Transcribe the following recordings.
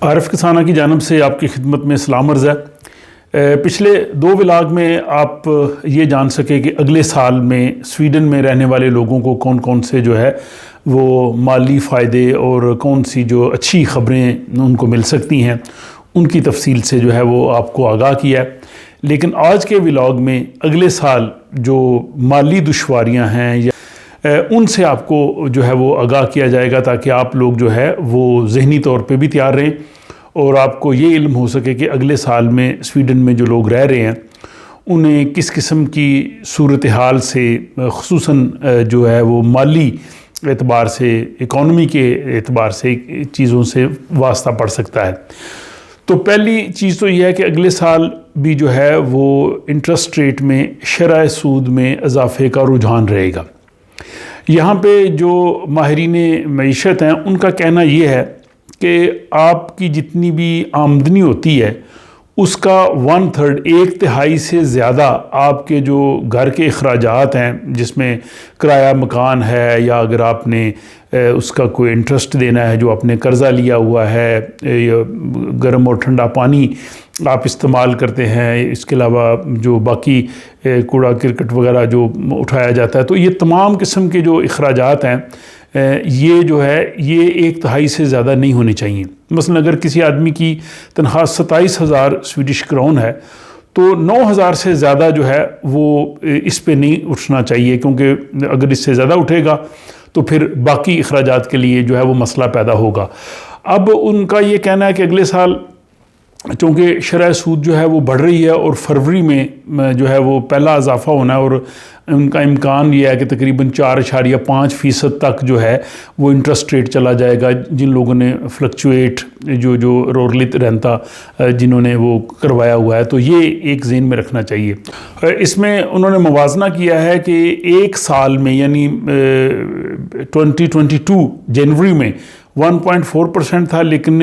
عارف کسانہ کی جانب سے آپ کی خدمت میں سلام عرض ہے۔ پچھلے 2 ولاگ میں آپ یہ جان سکے کہ اگلے سال میں سویڈن میں رہنے والے لوگوں کو کون کون سے جو ہے وہ مالی فائدے اور کون سی جو اچھی خبریں ان کو مل سکتی ہیں ان کی تفصیل سے جو ہے وہ آپ کو آگاہ کیا ہے۔ لیکن آج کے ولاگ میں اگلے سال جو مالی دشواریاں ہیں یا ان سے آپ کو جو ہے وہ آگاہ کیا جائے گا تاکہ آپ لوگ جو ہے وہ ذہنی طور پہ بھی تیار رہیں اور آپ کو یہ علم ہو سکے کہ اگلے سال میں سویڈن میں جو لوگ رہ رہے ہیں انہیں کس قسم کی صورتحال سے خصوصاً جو ہے وہ مالی اعتبار سے اکانومی کے اعتبار سے چیزوں سے واسطہ پڑ سکتا ہے۔ تو پہلی چیز تو یہ ہے کہ اگلے سال بھی جو ہے وہ انٹرسٹ ریٹ میں شرح سود میں اضافے کا رجحان رہے گا۔ یہاں پہ جو ماہرین معیشت ہیں ان کا کہنا یہ ہے کہ آپ کی جتنی بھی آمدنی ہوتی ہے اس کا 1/3 1/3 سے زیادہ آپ کے جو گھر کے اخراجات ہیں جس میں کرایہ مکان ہے یا اگر آپ نے اس کا کوئی انٹرسٹ دینا ہے جو آپ نے قرضہ لیا ہوا ہے یا گرم اور ٹھنڈا پانی آپ استعمال کرتے ہیں، اس کے علاوہ جو باقی کوڑا کرکٹ وغیرہ جو اٹھایا جاتا ہے، تو یہ تمام قسم کے جو اخراجات ہیں یہ جو ہے یہ 1/3 سے زیادہ نہیں ہونے چاہیے۔ مثلا اگر کسی آدمی کی تنخواہ 27,000 سویڈش کرون ہے تو 9,000 سے زیادہ جو ہے وہ اس پہ نہیں اٹھنا چاہیے، کیونکہ اگر اس سے زیادہ اٹھے گا تو پھر باقی اخراجات کے لیے جو ہے وہ مسئلہ پیدا ہوگا۔ اب ان کا یہ کہنا ہے کہ اگلے سال چونکہ شرح سود جو ہے وہ بڑھ رہی ہے اور فروری میں جو ہے وہ پہلا اضافہ ہونا ہے اور ان کا امکان یہ ہے کہ تقریباً 4.5% تک جو ہے وہ انٹرسٹ ریٹ چلا جائے گا جن لوگوں نے فلکچویٹ جو رورلت رینتا جنہوں نے وہ کروایا ہوا ہے، تو یہ ایک ذہن میں رکھنا چاہیے۔ اس میں انہوں نے موازنہ کیا ہے کہ ایک سال میں یعنی 2022 جنوری میں 1.4% تھا، لیکن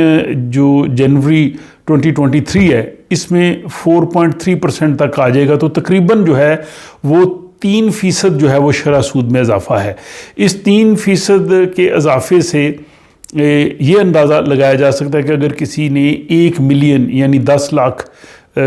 جو جنوری 2023 ہے اس میں 4.3% تک آ جائے گا، تو تقریباً جو ہے وہ 3% جو ہے وہ شرح سود میں اضافہ ہے۔ اس 3% کے اضافے سے یہ اندازہ لگایا جا سکتا ہے کہ اگر کسی نے 1 ملین یعنی 10 لاکھ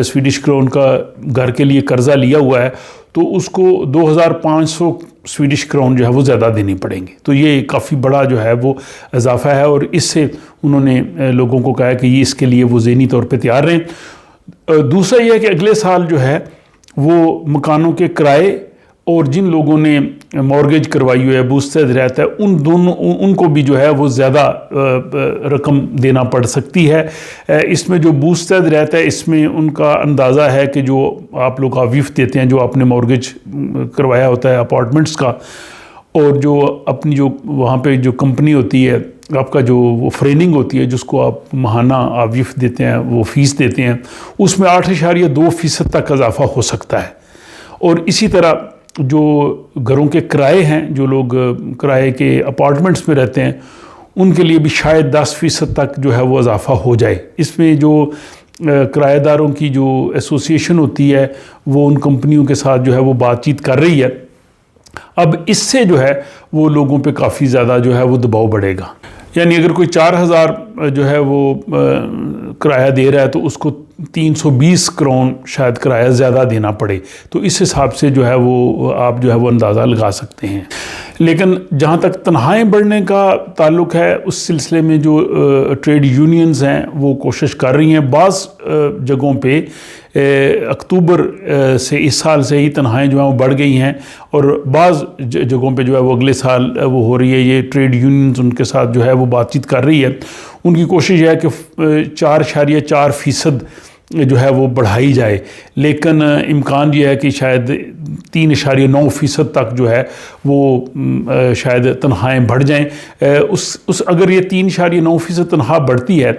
سویڈش کرون کا گھر کے لیے قرضہ لیا ہوا ہے تو اس کو 2,500 سویڈش کرون جو ہے وہ زیادہ دینی پڑیں گے۔ تو یہ کافی بڑا جو ہے وہ اضافہ ہے اور اس سے انہوں نے لوگوں کو کہا کہ یہ اس کے لیے وہ ذہنی طور پہ تیار رہیں۔ دوسرا یہ ہے کہ اگلے سال جو ہے وہ مکانوں کے کرائے اور جن لوگوں نے مورگیج کروائی ہوئی ہے بوستید رہتا ہے ان کو بھی جو ہے وہ زیادہ رقم دینا پڑ سکتی ہے۔ اس میں جو بوستید رہتا ہے اس میں ان کا اندازہ ہے کہ جو آپ لوگ آویف دیتے ہیں جو آپ نے مورگیج کروایا ہوتا ہے اپارٹمنٹس کا، اور جو اپنی جو وہاں پہ جو کمپنی ہوتی ہے آپ کا جو وہ فریننگ ہوتی ہے جس کو آپ ماہانہ آویف دیتے ہیں وہ فیس دیتے ہیں، اس میں 8.2% تک اضافہ ہو سکتا ہے۔ اور اسی طرح جو گھروں کے کرائے ہیں، جو لوگ کرائے کے اپارٹمنٹس میں رہتے ہیں ان کے لیے بھی شاید 10% تک جو ہے وہ اضافہ ہو جائے۔ اس میں جو کرایہ داروں کی جو ایسوسیشن ہوتی ہے وہ ان کمپنیوں کے ساتھ جو ہے وہ بات چیت کر رہی ہے۔ اب اس سے جو ہے وہ لوگوں پہ کافی زیادہ جو ہے وہ دباؤ بڑھے گا، یعنی اگر کوئی 4,000 جو ہے وہ کرایہ دے رہا ہے تو اس کو 320 کرون شاید کرایہ زیادہ دینا پڑے، تو اس حساب سے جو ہے وہ آپ جو ہے وہ اندازہ لگا سکتے ہیں۔ لیکن جہاں تک تنخواہیں بڑھنے کا تعلق ہے اس سلسلے میں جو ٹریڈ یونینز ہیں وہ کوشش کر رہی ہیں۔ بعض جگہوں پہ اکتوبر سے اس سال سے ہی تنخواہیں جو ہیں وہ بڑھ گئی ہیں اور بعض جگہوں پہ جو ہے وہ اگلے سال وہ ہو رہی ہے۔ یہ ٹریڈ یونینز ان کے ساتھ جو ہے وہ بات چیت کر رہی ہے، ان کی کوشش یہ ہے کہ 4.4% جو ہے وہ بڑھائی جائے، لیکن امکان یہ ہے کہ شاید 3.9% تک جو ہے وہ شاید تنخواہیں بڑھ جائیں۔ اگر یہ 3.9% تنخواہ بڑھتی ہے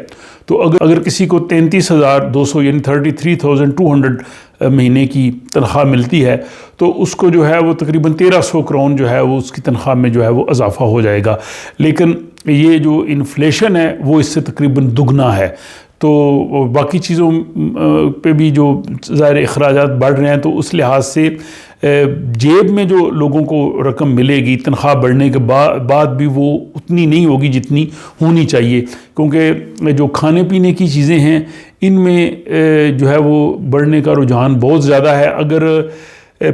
تو اگر کسی کو 33,200 یعنی 33,200 مہینے کی تنخواہ ملتی ہے تو اس کو جو ہے وہ تقریباً 1,300 کرون جو ہے وہ اس کی تنخواہ میں جو ہے وہ اضافہ ہو جائے گا، لیکن یہ جو انفلیشن ہے وہ اس سے تقریباً دگنا ہے۔ تو باقی چیزوں پہ بھی جو ظاہر اخراجات بڑھ رہے ہیں تو اس لحاظ سے جیب میں جو لوگوں کو رقم ملے گی تنخواہ بڑھنے کے بعد بھی وہ اتنی نہیں ہوگی جتنی ہونی چاہیے، کیونکہ جو کھانے پینے کی چیزیں ہیں ان میں جو ہے وہ بڑھنے کا رجحان بہت زیادہ ہے۔ اگر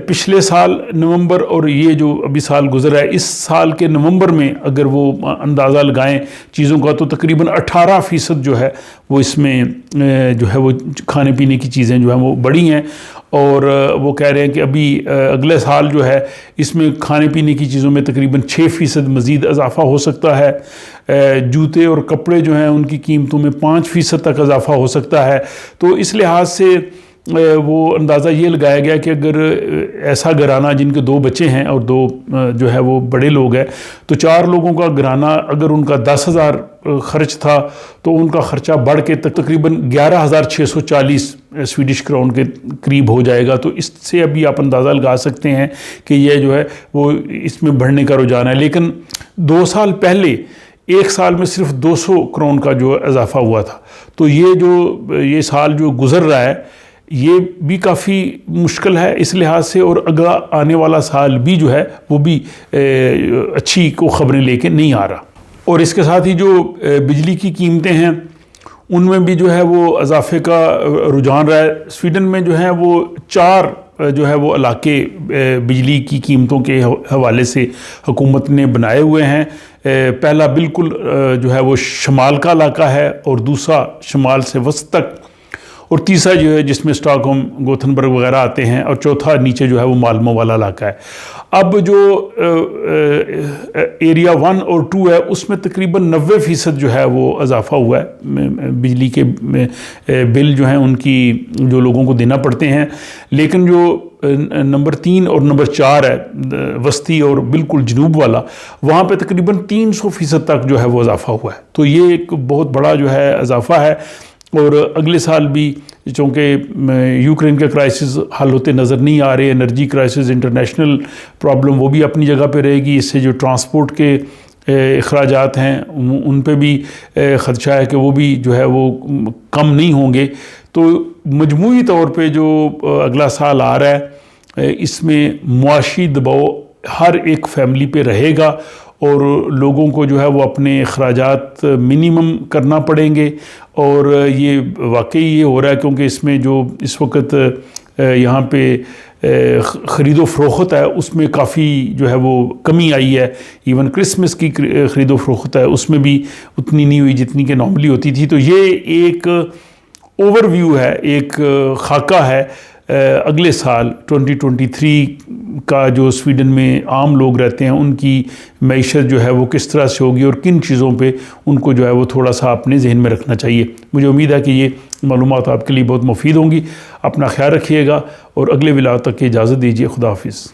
پچھلے سال نومبر اور یہ جو ابھی سال گزرا ہے، اس سال کے نومبر میں اگر وہ اندازہ لگائیں چیزوں کا تو تقریباً 18% جو ہے وہ اس میں جو ہے وہ کھانے پینے کی چیزیں جو ہیں وہ بڑھی ہیں، اور وہ کہہ رہے ہیں کہ ابھی اگلے سال جو ہے اس میں کھانے پینے کی چیزوں میں تقریباً 6% مزید اضافہ ہو سکتا ہے۔ جوتے اور کپڑے جو ہیں ان کی قیمتوں میں 5% تک اضافہ ہو سکتا ہے۔ تو اس لحاظ سے وہ اندازہ یہ لگایا گیا کہ اگر ایسا گھرانہ جن کے 2 بچے ہیں اور 2 جو ہے وہ بڑے لوگ ہیں، تو 4 لوگوں کا گھرانہ اگر ان کا 10,000 خرچ تھا تو ان کا خرچہ بڑھ کے تقریباً 11,640 سویڈش کرون کے قریب ہو جائے گا۔ تو اس سے ابھی آپ اندازہ لگا سکتے ہیں کہ یہ جو ہے وہ اس میں بڑھنے کا رجحان ہے۔ لیکن 2 سال پہلے ایک سال میں صرف 200 کرون کا جو اضافہ ہوا تھا، تو یہ سال جو گزر رہا ہے یہ بھی کافی مشکل ہے اس لحاظ سے، اور اگلا آنے والا سال بھی جو ہے وہ بھی اچھی کو خبریں لے کے نہیں آ رہا۔ اور اس کے ساتھ ہی جو بجلی کی قیمتیں ہیں ان میں بھی جو ہے وہ اضافے کا رجحان رہا ہے۔ سویڈن میں جو ہے وہ 4 جو ہے وہ علاقے بجلی کی قیمتوں کے حوالے سے حکومت نے بنائے ہوئے ہیں۔ پہلا بالکل جو ہے وہ شمال کا علاقہ ہے، اور دوسرا شمال سے وسط تک، اور تیسرا جو ہے جس میں اسٹاک ہوم گوتھنبرگ وغیرہ آتے ہیں، اور چوتھا نیچے جو ہے وہ مالمو والا علاقہ ہے۔ اب جو ایریا 1 اور 2 ہے اس میں تقریباً 90% جو ہے وہ اضافہ ہوا ہے بجلی کے بل جو ہیں ان کی جو لوگوں کو دینا پڑتے ہیں۔ لیکن جو نمبر 3 اور نمبر 4 ہے وسطی اور بالکل جنوب والا، وہاں پہ تقریباً 300% تک جو ہے وہ اضافہ ہوا ہے۔ تو یہ ایک بہت بڑا جو ہے اضافہ ہے، اور اگلے سال بھی چونکہ یوکرین کا کرائسس حل ہوتے نظر نہیں آ رہے، انرجی کرائسس انٹرنیشنل پرابلم وہ بھی اپنی جگہ پہ رہے گی، اس سے جو ٹرانسپورٹ کے اخراجات ہیں ان پہ بھی خدشہ ہے کہ وہ بھی جو ہے وہ کم نہیں ہوں گے۔ تو مجموعی طور پہ جو اگلا سال آ رہا ہے اس میں معاشی دباؤ ہر ایک فیملی پہ رہے گا، اور لوگوں کو جو ہے وہ اپنے اخراجات منیمم کرنا پڑیں گے، اور یہ واقعی یہ ہو رہا ہے کیونکہ اس میں جو اس وقت یہاں پہ خرید و فروخت ہے اس میں کافی جو ہے وہ کمی آئی ہے۔ ایون کرسمس کی خرید و فروخت ہے اس میں بھی اتنی نہیں ہوئی جتنی کہ نارملی ہوتی تھی۔ تو یہ ایک اوور ویو ہے، ایک خاکہ ہے اگلے سال 2023 کا جو سویڈن میں عام لوگ رہتے ہیں ان کی معیشت جو ہے وہ کس طرح سے ہوگی، اور کن چیزوں پہ ان کو جو ہے وہ تھوڑا سا اپنے ذہن میں رکھنا چاہیے۔ مجھے امید ہے کہ یہ معلومات آپ کے لیے بہت مفید ہوں گی۔ اپنا خیال رکھیے گا، اور اگلے ولاگ تک کی اجازت دیجیے۔ خدا حافظ۔